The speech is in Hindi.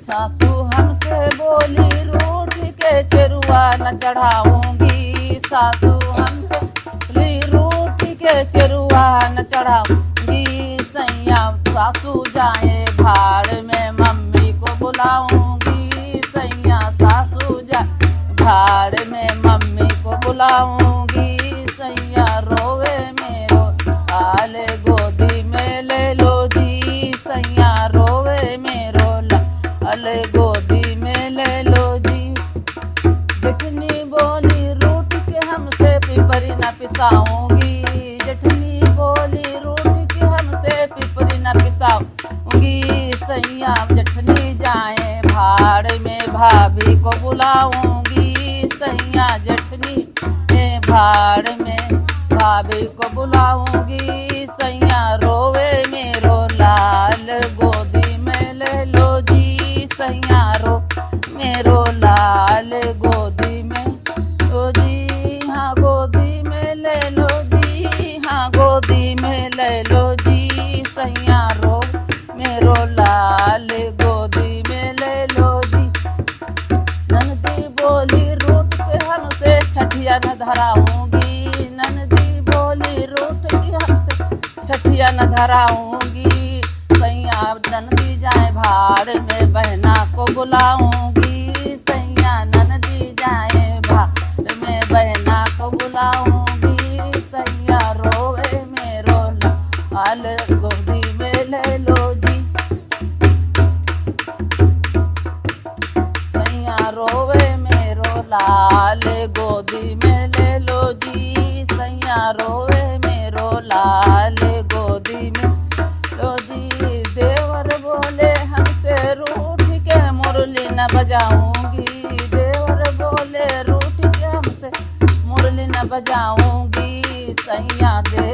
सासू हमसे बोली रूठ के चरुआ न चढ़ाऊंगी। सासू हमसे बोली रूठ के चरुआ न चढ़ाऊंगी। सैया सासू जाए भाड़ में मम्मी को बुलाऊंगी। सैया सासू जाए भाड़ में मम्मी को बुलाऊंगी। सैया रोवे मेरो लाल गोदी में ले लो जी। सैया रोवे मेरो लाल गोदी में ले लो जी। जेठनी बोली रूठ के हमसे पिपरी न पिसाऊंगी। जेठनी बोली रूठ के हमसे पिपरी न पिसाऊंगी। सैया जेठनी जाए भाड़ में भाभी को बुलाऊंगी। सैया जेठनी भाड़ में भाभी को बुलाऊंगी। सैया रोवे मेरो लाल गोदी में ले लो जी। सैया रो मेरो लाल गोदी में लो जी। हाँ गोदी में ले लो जी। हाँ गोदी में ले लो जी। सैया रो मेरो लाल गोदी में ले लो जी। ननदी बोली रूठ के हमसे छठिया न धराऊंगी। ननदी बोली रूठ के हमसे छठिया न धराऊंगी। सैया ननदी जाए भाड़ में बहना को बुलाऊंगी। सैया ननदी जाए भाड़ में बहना को बुलाऊंगी। सैया रोवे मेरो लाल गोदी में ले लो जी। सैया रोवे मेरो लाल गोदी में ले लो जी। सैया रोवे मेरो लाल गोदी में लो जी। देवर बोले हमसे रूठ के मुरली न बजाऊंगी। देवर बोले रूठ के हमसे मुरली न बजाऊंगी। सैया दे